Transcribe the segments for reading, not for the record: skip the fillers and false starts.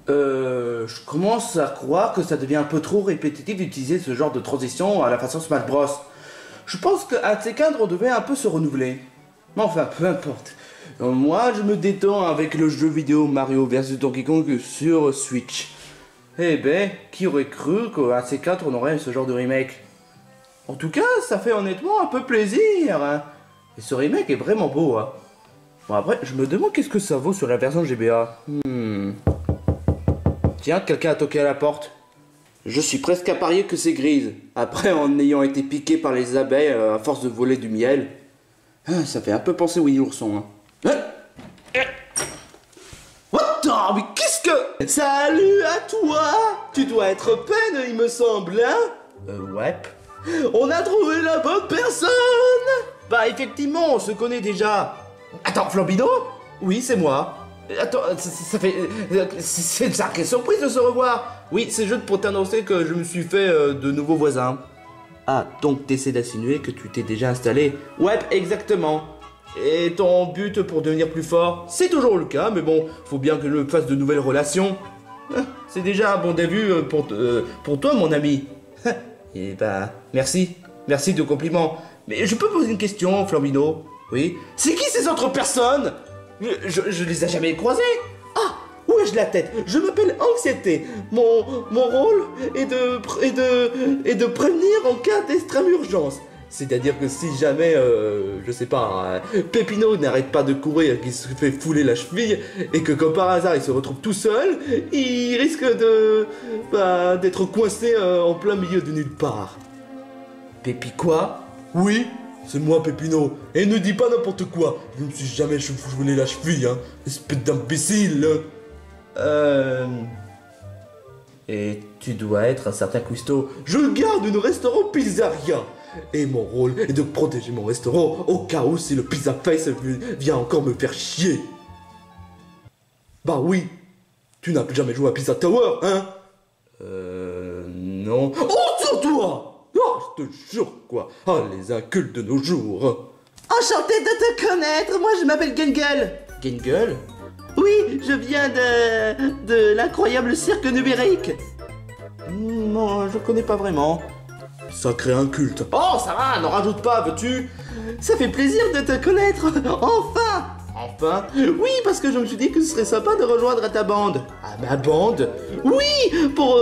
Je commence à croire que ça devient un peu trop répétitif d'utiliser ce genre de transition à la façon Smash Bros. Je pense qu'à ces cadres, on devait un peu se renouveler. Mais enfin, peu importe. Moi, je me détends avec le jeu vidéo Mario vs Donkey Kong sur Switch. Eh ben, qui aurait cru qu'à ces quatre, on aurait ce genre de remake? En tout cas, ça fait honnêtement un peu plaisir, hein. Et ce remake est vraiment beau, hein. Bon, après, je me demande qu'est-ce que ça vaut sur la version GBA. Tiens, quelqu'un a toqué à la porte. Je suis presque à parier que c'est Grise. Après, en ayant été piqué par les abeilles à force de voler du miel. Ça fait un peu penser Winnie l'ourson, hein. Attends, mais qu'est-ce que... Salut à toi! Tu dois être peine, il me semble, hein? Ouais. On a trouvé la bonne personne! Bah, effectivement, on se connaît déjà. Attends, Flambino? Oui, c'est moi. Attends, ça fait... C'est une sacrée surprise de se revoir. Oui, c'est juste pour t'annoncer que je me suis fait de nouveaux voisins. Ah, donc t'essaies d'insinuer que tu t'es déjà installé? Ouais, exactement. Et ton but pour devenir plus fort? C'est toujours le cas, mais bon, faut bien que je me fasse de nouvelles relations. C'est déjà un bon début pour toi, mon ami. Et bah, merci. Merci de compliments. Mais je peux poser une question, Flambino? Oui. C'est qui ces autres personnes? Je les ai jamais croisées. Ah, où ai-je la tête? Je m'appelle Anxiété. Mon rôle est de prévenir en cas d'extrême urgence. C'est-à-dire que si jamais, je sais pas, Pépino n'arrête pas de courir, qu'il se fait fouler la cheville, et que comme par hasard il se retrouve tout seul, il risque d'être coincé en plein milieu de nulle part. Pépi quoi? Oui, c'est moi Pépino, et ne dis pas n'importe quoi, je ne me suis jamais foulé la cheville, hein, espèce d'imbécile. Et tu dois être un certain cuistot. Je garde une restaurant pizzeria. Et mon rôle est de protéger mon restaurant au cas où si le Pizza Face vient encore me faire chier. Bah oui, tu n'as jamais joué à Pizza Tower, hein? Non. Oh, sur toi! Oh, je te jure, quoi. Ah, les incultes de nos jours. Enchanté de te connaître, moi je m'appelle Gengel. Gengel? Oui, je viens de l'incroyable cirque numérique. Non, je connais pas vraiment. Sacré inculte. Oh, ça va, n'en rajoute pas, veux-tu? Ça fait plaisir de te connaître. Enfin! Enfin? Oui, parce que je me suis dit que ce serait sympa de rejoindre ta bande. Ah, ma bande? Oui, pour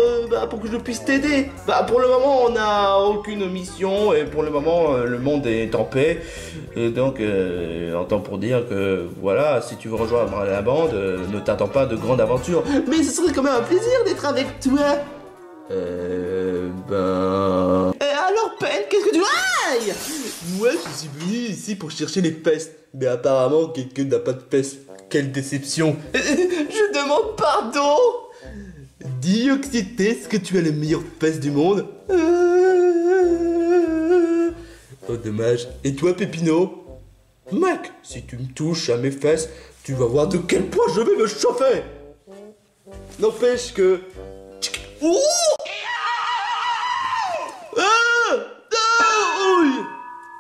que je puisse t'aider. Bah, pour le moment, on n'a aucune mission et pour le moment, le monde est en paix. Et donc, entend pour dire que, voilà, si tu veux rejoindre la bande, ne t'attends pas de grandes aventures. Mais ce serait quand même un plaisir d'être avec toi. Et alors, Pen, qu'est-ce que tu... Aïe! Moi, je suis venu ici pour chercher les fesses. Mais apparemment, quelqu'un n'a pas de fesses. Quelle déception. Je demande pardon. Dis, Oxyté, est-ce que tu as les meilleures fesses du monde? Oh, dommage. Et toi, Pépino? Mec, si tu me touches à mes fesses, tu vas voir de quel point je vais me chauffer. N'empêche que... Ouh!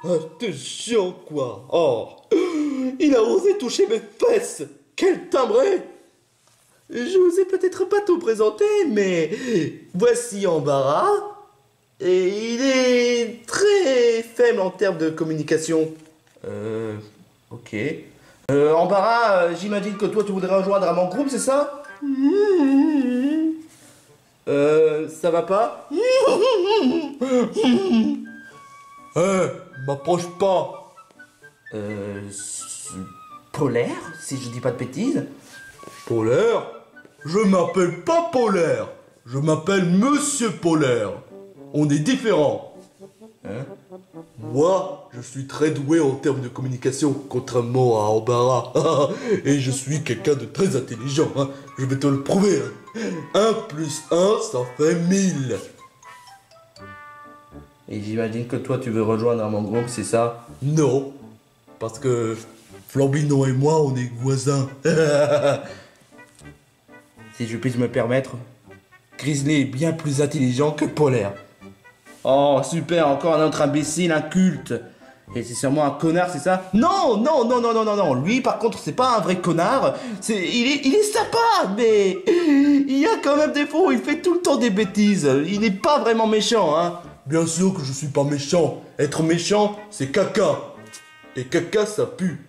Ah, t'es chiant, quoi. Oh, il a osé toucher mes fesses. Quel timbré. Je vous ai peut-être pas tout présenté, mais voici Embarras. Et il est très faible en termes de communication. Ok. Embarras, j'imagine que toi tu voudrais rejoindre à mon groupe, c'est ça? Ça va pas? M'approche pas. Polaire, si je dis pas de bêtises. Polaire? Je m'appelle pas Polaire. Je m'appelle Monsieur Polaire. On est différents. Hein? Moi, je suis très doué en termes de communication, contrairement à Embarras. Et je suis quelqu'un de très intelligent, hein. Je vais te le prouver. 1 + 1, ça fait 1000. Et j'imagine que toi, tu veux rejoindre mon groupe, c'est ça? Non, parce que Flambino et moi, on est voisins. Si je puis me permettre, Grizzly est bien plus intelligent que Polaire. Oh, super, encore un autre imbécile inculte. Et c'est sûrement un connard, c'est ça? Non, non, non, non, non, non, non. Lui, par contre, c'est pas un vrai connard. Il est sympa, mais il y a quand même des fois où il fait tout le temps des bêtises. Il n'est pas vraiment méchant, hein. Bien sûr que je suis pas méchant. Être méchant, c'est caca. Et caca, ça pue.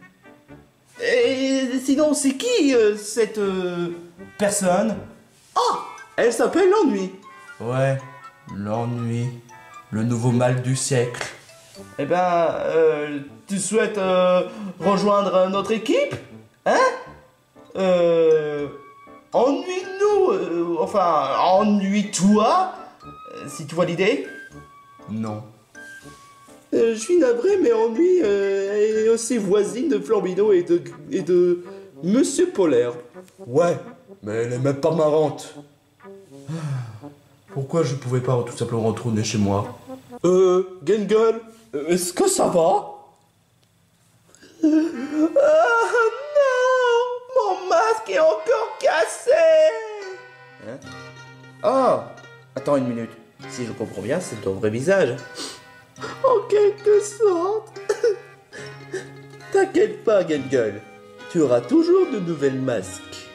Et sinon, c'est qui cette personne? Ah, elle s'appelle l'ennui. Ouais, l'ennui. Le nouveau mal du siècle. Eh ben, tu souhaites rejoindre notre équipe? Hein? Ennuie-nous, enfin, ennuie-toi, si tu vois l'idée. Non. Je suis navré, mais Ennui est aussi voisine de Flambino et de Monsieur Polaire. Ouais, mais elle est même pas marrante. Pourquoi je pouvais pas tout simplement retourner chez moi? Gengel, est-ce que ça va? Ah non! Mon masque est encore cassé! Hein? Oh! Attends une minute. Si je comprends bien, c'est ton vrai visage. En quelque sorte. T'inquiète pas, Gengel. Tu auras toujours de nouvelles masques.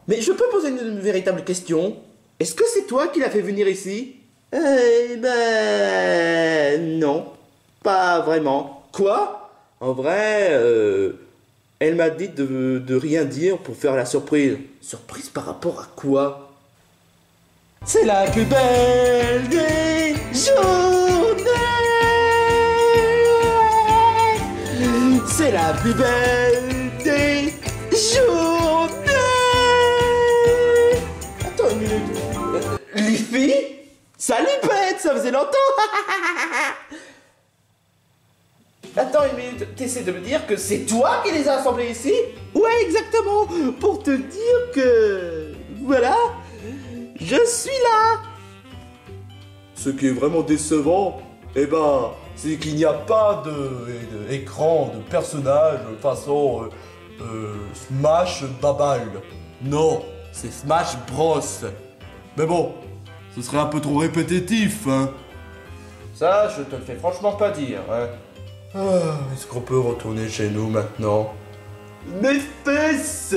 Mais je peux poser une véritable question? Est-ce que c'est toi qui l'as fait venir ici? Eh ben... non. Pas vraiment. Quoi? En vrai, elle m'a dit de rien dire pour faire la surprise. Surprise par rapport à quoi? C'est la plus belle des journées. C'est la plus belle des journées. Attends une minute. Liffy? Salut Pet, ça faisait longtemps. Attends une minute, t'essaies de me dire que c'est toi qui les as assemblés ici? Ouais, exactement. Pour te dire que... voilà. Je suis là. Ce qui est vraiment décevant, eh ben, c'est qu'il n'y a pas d'écran de personnage façon Smash Babal. Non, c'est Smash Bros. Mais bon, ce serait un peu trop répétitif, hein. Ça, je te le fais franchement pas dire, hein. Est-ce qu'on peut retourner chez nous maintenant? Mes fesses!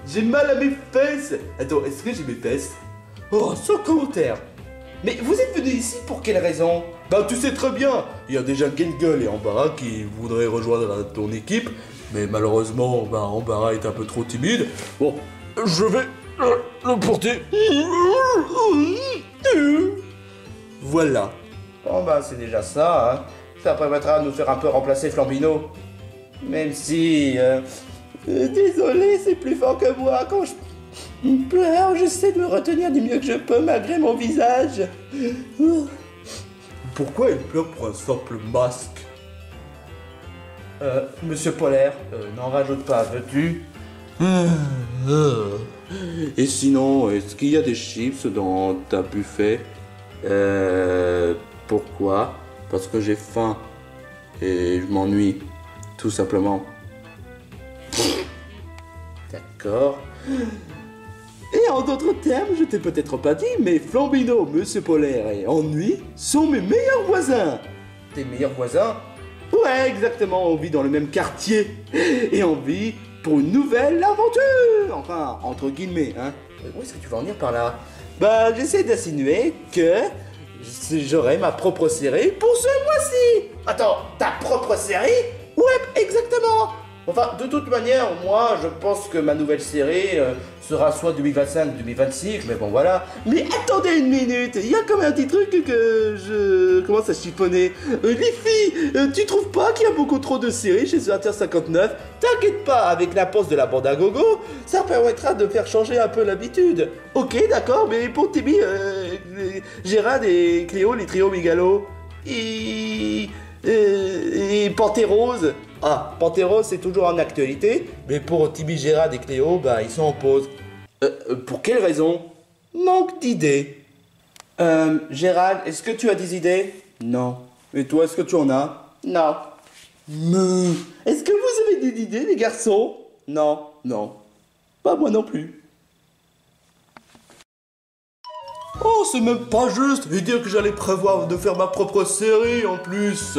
J'ai mal à mes fesses! Attends, est-ce que j'ai mes fesses? Oh, sans commentaire! Mais vous êtes venu ici pour quelle raison? Bah tu sais très bien, il y a déjà Gengel et Ambara qui voudraient rejoindre ton équipe, mais malheureusement, bah Ambara est un peu trop timide. Bon, je vais le porter. Voilà. Bon bah c'est déjà ça, hein. Ça permettra de nous faire un peu remplacer Flambino. Même si... désolé, c'est plus fort que moi. Quand je pleure, j'essaie de me retenir du mieux que je peux malgré mon visage. Pourquoi il pleure pour un simple masque? Monsieur Polaire, n'en rajoute pas, veux-tu? Et sinon, est-ce qu'il y a des chips dans ta buffet? Pourquoi? Parce que j'ai faim et je m'ennuie, tout simplement. D'accord. Et en d'autres termes, je t'ai peut-être pas dit, mais Flambino, Monsieur Polaire et Ennui sont mes meilleurs voisins. Tes meilleurs voisins? Ouais, exactement, on vit dans le même quartier. Et on vit pour une nouvelle aventure. Enfin, entre guillemets, hein. Où est-ce que tu vas en venir par là? Bah, j'essaie d'insinuer que j'aurai ma propre série pour ce mois-ci. Attends, ta propre série? Ouais, exactement. Enfin, de toute manière, moi, je pense que ma nouvelle série sera soit 2025-2026, mais bon, voilà. Mais attendez une minute, il y a quand même un petit truc que je commence à chiffonner. Liffy, tu trouves pas qu'il y a beaucoup trop de séries chez Inter 59? T'inquiète pas, avec la pause de la bande à gogo, ça permettra de faire changer un peu l'habitude. Ok, d'accord, mais pour Tibi, Gérard et Cléo, les trios mégalos, et Pantérose. Ah, Pantérose, c'est toujours en actualité, mais pour Tibi, Gérard et Cléo, bah, ils sont en pause. Pour quelle raison? Manque d'idées. Gérald, est-ce que tu as des idées? Non. Et toi, est-ce que tu en as? Non. Mais... Est-ce que vous avez des idées, les garçons? Non. Non. Pas moi non plus. Oh, c'est même pas juste. Et dire que j'allais prévoir de faire ma propre série en plus.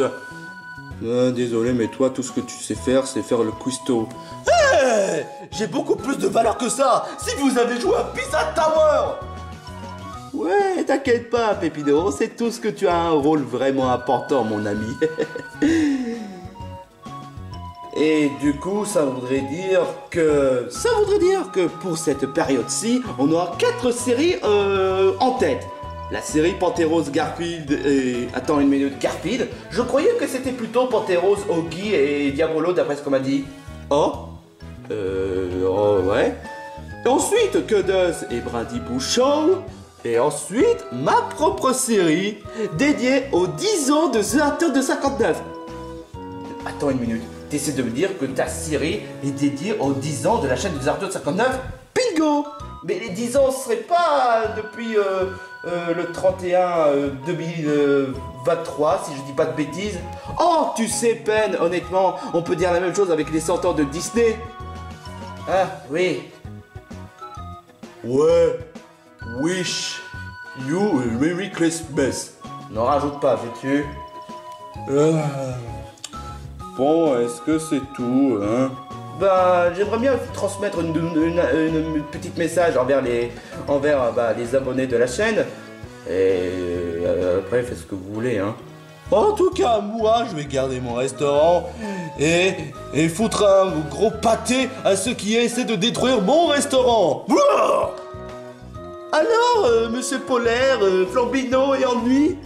Désolé, mais toi, tout ce que tu sais faire, c'est faire le cuistot. Hey, j'ai beaucoup plus de valeur que ça. Si vous avez joué à Pizza Tower. Ouais, t'inquiète pas, Pépino, on sait tous que tu as un rôle vraiment important, mon ami. Et du coup, ça voudrait dire que pour cette période-ci, on aura 4 séries en tête. La série Panteros, Garfield et... Attends une minute, Garfield? Je croyais que c'était plutôt Panteros, Oggy et Diabolo d'après ce qu'on m'a dit. Oh? Oh ouais. Et ensuite, Cuddles et Brady Bouchon. Et ensuite, ma propre série dédiée aux 10 ans de The Hunter de 59. Attends une minute. T'essaies de me dire que ta série est dédiée aux 10 ans de la chaîne de The Hunter de 59? Bingo! Mais les 10 ans, ce serait pas depuis le 31 2023, si je dis pas de bêtises. Oh, tu sais, Pen, honnêtement, on peut dire la même chose avec les 100 ans de Disney. Ah, oui. Ouais. Wish you a Merry Christmas. N'en rajoute pas, veux-tu? Bon, est-ce que c'est tout, hein? Bah, j'aimerais bien transmettre une petite message envers les abonnés de la chaîne. Et après, faites ce que vous voulez, hein. En tout cas, moi, je vais garder mon restaurant et foutre un gros pâté à ceux qui essaient de détruire mon restaurant. Alors, monsieur Polaire, Flambino et Ennui,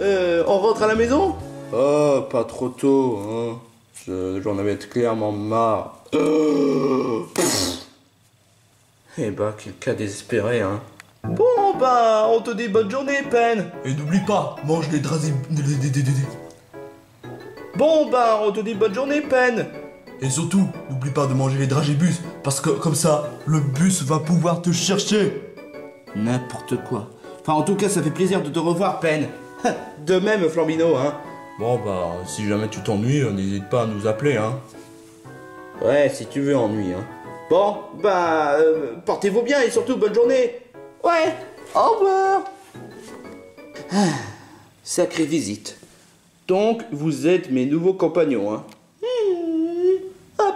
on rentre à la maison? Oh, pas trop tôt, hein. J'en avais clairement marre. Eh bah, quel cas désespéré, hein. Bon, bah, on te dit bonne journée, Pen. Et n'oublie pas, mange les dragibus. Bon, bah, on te dit bonne journée, Pen. Et surtout, n'oublie pas de manger les dragibus, parce que comme ça, le bus va pouvoir te chercher. N'importe quoi. Enfin, en tout cas, ça fait plaisir de te revoir, Pen. De même, Flambino, hein. Bon, bah, si jamais tu t'ennuies, n'hésite pas à nous appeler, hein. Ouais, si tu veux, Ennui, hein. Bon, bah, portez-vous bien et surtout, bonne journée. Ouais, au revoir. Sacrée visite. Donc, vous êtes mes nouveaux compagnons, hein. A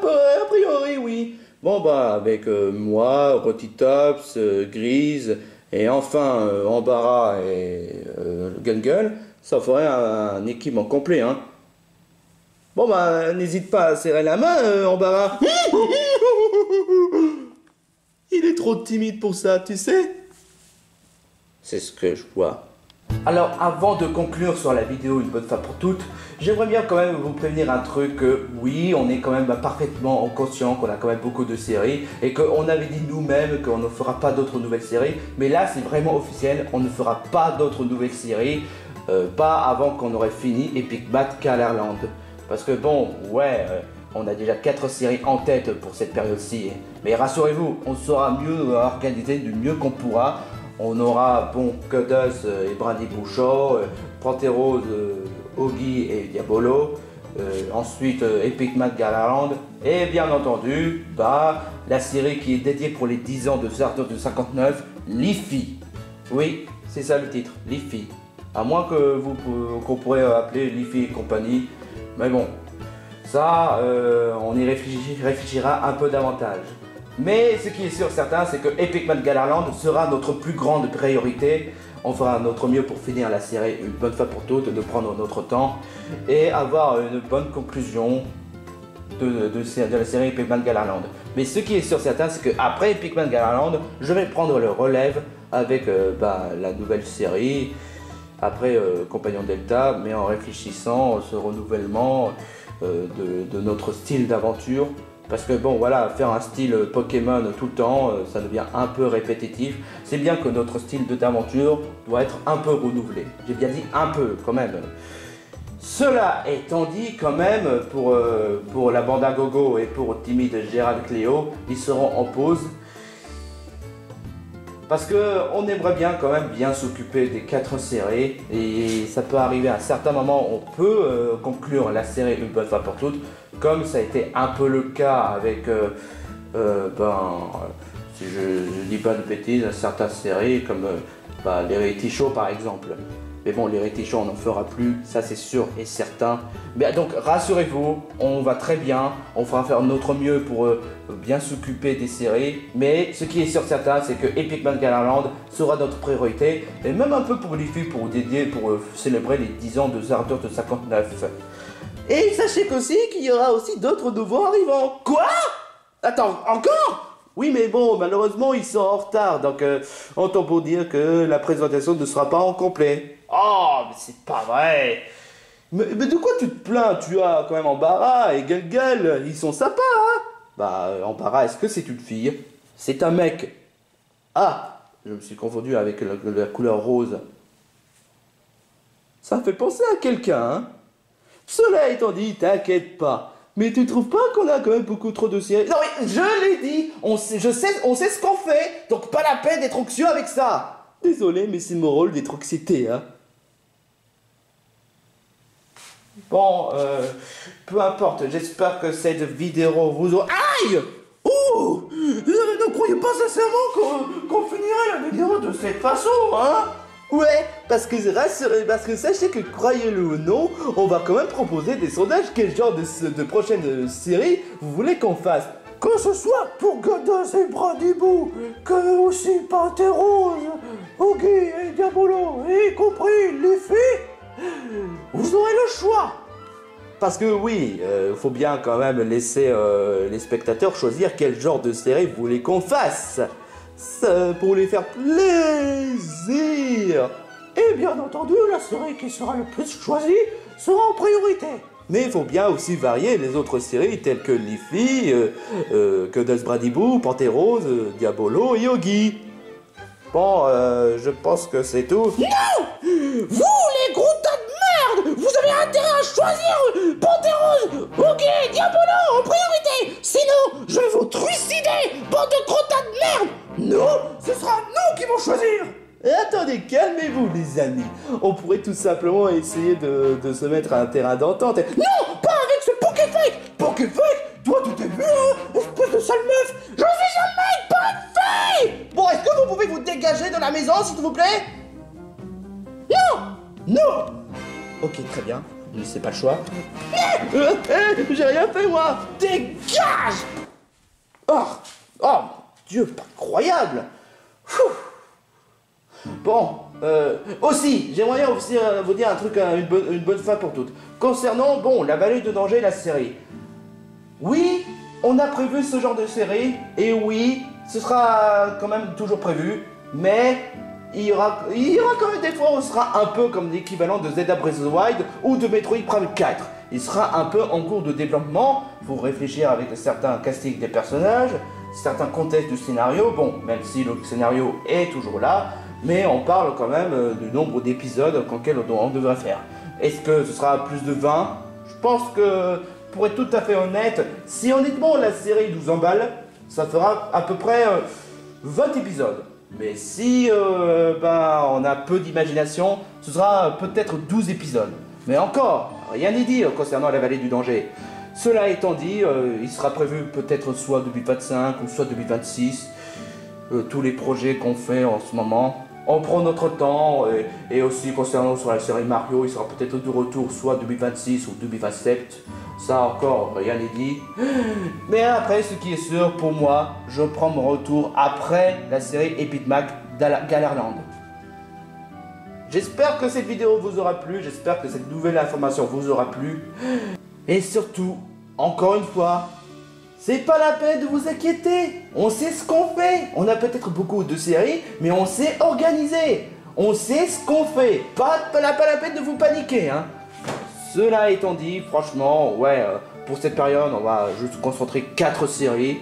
priori, oui. Bon, bah, avec moi, Rotitops, Grise, et enfin, Embarras et Gungle, ça ferait un équipement complet, hein. Bon, bah, n'hésite pas à serrer la main, Embarras. Il est trop timide pour ça, tu sais. C'est ce que je vois. Alors, avant de conclure sur la vidéo une bonne fois pour toutes, j'aimerais bien quand même vous prévenir un truc que oui, on est quand même parfaitement conscient qu'on a quand même beaucoup de séries et qu'on avait dit nous-mêmes qu'on ne fera pas d'autres nouvelles séries, mais là c'est vraiment officiel, on ne fera pas d'autres nouvelles séries, pas avant qu'on aurait fini Epic Bat Colorland. Parce que bon, ouais, on a déjà 4 séries en tête pour cette période-ci, mais rassurez-vous, on saura mieux organiser du mieux qu'on pourra. On aura, bon, Cuddles et Brady Bouchon, Panteros, Oggy et Diabolo, ensuite Epic Bat Colorland, et bien entendu, bah, la série qui est dédiée pour les 10 ans de The Hunter de 59, Leafy. Oui, c'est ça le titre, Leafy. À moins que qu'on pourrait appeler Leafy et compagnie, mais bon, ça, on y réfléchira un peu davantage. Mais ce qui est sûr certain, c'est que Epic Bat Colorland sera notre plus grande priorité. On fera notre mieux pour finir la série une bonne fois pour toutes, de prendre notre temps et avoir une bonne conclusion de la série Epic Bat Colorland. Mais ce qui est sûr certain, c'est qu'après Epic Bat Colorland, je vais prendre le relève avec la nouvelle série, après Compagnon Delta, mais en réfléchissant ce renouvellement de notre style d'aventure. Parce que bon voilà, faire un style Pokémon tout le temps, ça devient un peu répétitif. C'est bien que notre style d'aventure doit être un peu renouvelé. J'ai bien dit un peu quand même. Cela étant dit quand même, pour la bande à gogo et pour Timide Gérald Cléo, ils seront en pause. Parce qu'on aimerait bien quand même bien s'occuper des 4 séries. Et ça peut arriver à un certain moment, on peut conclure la série une bonne fois pour toutes. Comme ça a été un peu le cas avec, si je dis pas de bêtises, certaines séries comme les Reality Show par exemple. Mais bon, les rétichons, on n'en fera plus, ça c'est sûr et certain. Mais donc, rassurez-vous, on va très bien. On fera faire notre mieux pour bien s'occuper des séries. Mais ce qui est sûr certain, c'est que Epic Man Galarland sera notre priorité. Et même un peu pour les filles, pour célébrer les 10 ans de Zardoz de 59. Et sachez qu'aussi qu'il y aura aussi d'autres nouveaux arrivants. Quoi? Attends, encore? Oui, mais bon, malheureusement, ils sont en retard, donc autant pour dire que la présentation ne sera pas en complet. Oh, mais c'est pas vrai. Mais de quoi tu te plains? Tu as quand même Embarras et Gelgel, ils sont sympas, hein? Bah, Embarras, est-ce que c'est une fille? C'est un mec. Ah, je me suis confondu avec la couleur rose. Ça fait penser à quelqu'un, hein? Cela étant dit, t'inquiète pas. Mais tu trouves pas qu'on a quand même beaucoup trop de séries? Non mais je l'ai dit, on sait ce qu'on fait, donc pas la peine d'être anxieux avec ça. Désolé, mais c'est mon rôle d'être excité, hein. Bon, peu importe, j'espère que cette vidéo vous aura... Aïe! Oh! Ne croyez pas sincèrement qu'on finirait la vidéo de cette façon, hein? Ouais, parce que sachez que, croyez-le ou non, on va quand même proposer des sondages. Quel genre de prochaine série vous voulez qu'on fasse? Que ce soit pour Godos et Bradibou, que aussi Pantérose, Oggy et Diabolo, y compris les filles, vous aurez le choix. Parce que oui, faut bien quand même laisser les spectateurs choisir quel genre de série vous voulez qu'on fasse. Pour les faire plaisir. Et bien entendu, la série qui sera le plus choisie sera en priorité. Mais il faut bien aussi varier les autres séries telles que Leafy, Godos Bradibou, Pantérose, Diabolo et Oggy. Bon, je pense que c'est tout. Non! Vous les gros tas de merde! Vous avez intérêt à choisir Pantérose, Oggy et Diabolo en priorité! Sinon, je vais vous trucider, bande de gros tas de merde! Non, ce sera nous qui vont choisir! Attendez, calmez-vous les amis. On pourrait tout simplement essayer de se mettre à un terrain d'entente. Non, pas avec ce Pokéfake! Pokéfake? Toi tu t'es vu, hein? Espèce de sale meuf! Je suis un mec, pas une fille! Bon, est-ce que vous pouvez vous dégager de la maison, s'il vous plaît? Non! Non! Ok, très bien. C'est pas le choix. J'ai rien fait, moi! Dégage! Oh, Dieu, pas incroyable! Bon, aussi, j'aimerais bien aussi vous dire un truc, une bonne fois pour toutes. Concernant, bon, la vallée de danger, la série. Oui, on a prévu ce genre de série, et oui, ce sera quand même toujours prévu, mais il y aura quand même des fois où on sera un peu comme l'équivalent de Zelda Breath of the Wild ou de Metroid Prime 4. Il sera un peu en cours de développement, pour réfléchir avec certains castings des personnages, certains contextes du scénario, bon, même si le scénario est toujours là, mais on parle quand même du nombre d'épisodes qu'auquel on devrait faire. Est-ce que ce sera plus de 20? Je pense que, pour être tout à fait honnête, si honnêtement la série nous emballe, ça fera à peu près 20 épisodes. Mais si on a peu d'imagination, ce sera peut-être 12 épisodes. Mais encore, rien n'est dit concernant la vallée du danger. Cela étant dit, il sera prévu peut-être soit 2025 ou soit 2026. Tous les projets qu'on fait en ce moment, on prend notre temps. Et aussi concernant sur la série Mario, il sera peut-être de retour soit 2026 ou 2027. Ça encore, rien n'est dit. Mais après, ce qui est sûr, pour moi, je prends mon retour après la série Epic Man Galarland. J'espère que cette vidéo vous aura plu, j'espère que cette nouvelle information vous aura plu. Et surtout, encore une fois, c'est pas la peine de vous inquiéter. On sait ce qu'on fait. On a peut-être beaucoup de séries, mais on sait organiser. On sait ce qu'on fait. Pas la peine de vous paniquer, hein. Cela étant dit, franchement, ouais, pour cette période, on va juste concentrer 4 séries,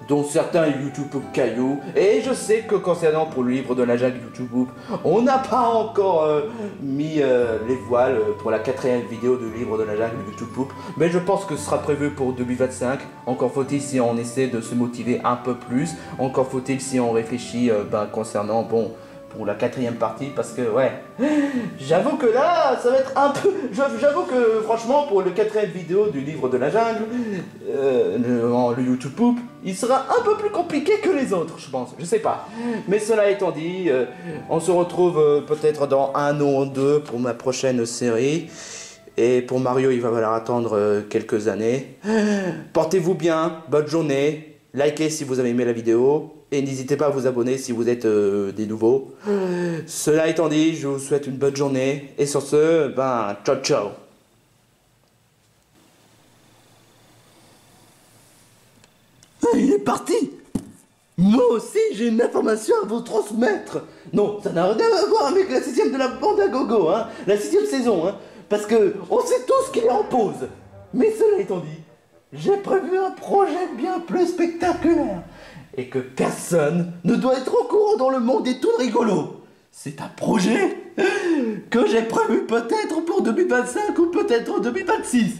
dont certains YouTube Caillou. Et je sais que concernant pour le livre de la jungle YouTube, on n'a pas encore mis les voiles pour la 4e vidéo du livre de la jungle YouTube. Mais je pense que ce sera prévu pour 2025. Encore faut-il si on essaie de se motiver un peu plus. Encore faut-il si on réfléchit concernant, bon, pour la 4e partie, parce que ouais, j'avoue que là, ça va être un peu... J'avoue que franchement, pour le 4e vidéo du livre de la jungle, le YouTube Poop, il sera un peu plus compliqué que les autres, je pense, je sais pas. Mais cela étant dit, on se retrouve peut-être dans 1 an ou 2 pour ma prochaine série. Et pour Mario, il va falloir attendre quelques années. Portez-vous bien, bonne journée, likez si vous avez aimé la vidéo. Et n'hésitez pas à vous abonner si vous êtes des nouveaux. Cela étant dit, je vous souhaite une bonne journée. Et sur ce, ben, ciao ciao. Il est parti. Moi aussi, j'ai une information à vous transmettre. Non, ça n'a rien à voir avec la 6e de la bande à gogo, hein. La 6e saison, hein. Parce que on sait tous qu'il est en pause. Mais cela étant dit, j'ai prévu un projet bien plus spectaculaire. Et que personne ne doit être au courant dans le monde des tours rigolos. C'est un projet que j'ai prévu peut-être pour 2025 ou peut-être 2026.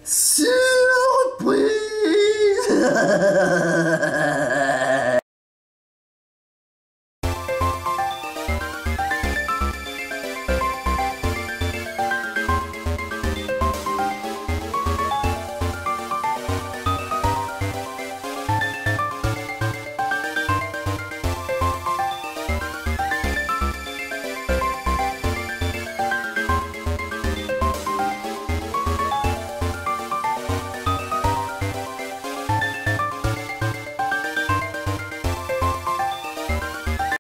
Surprise.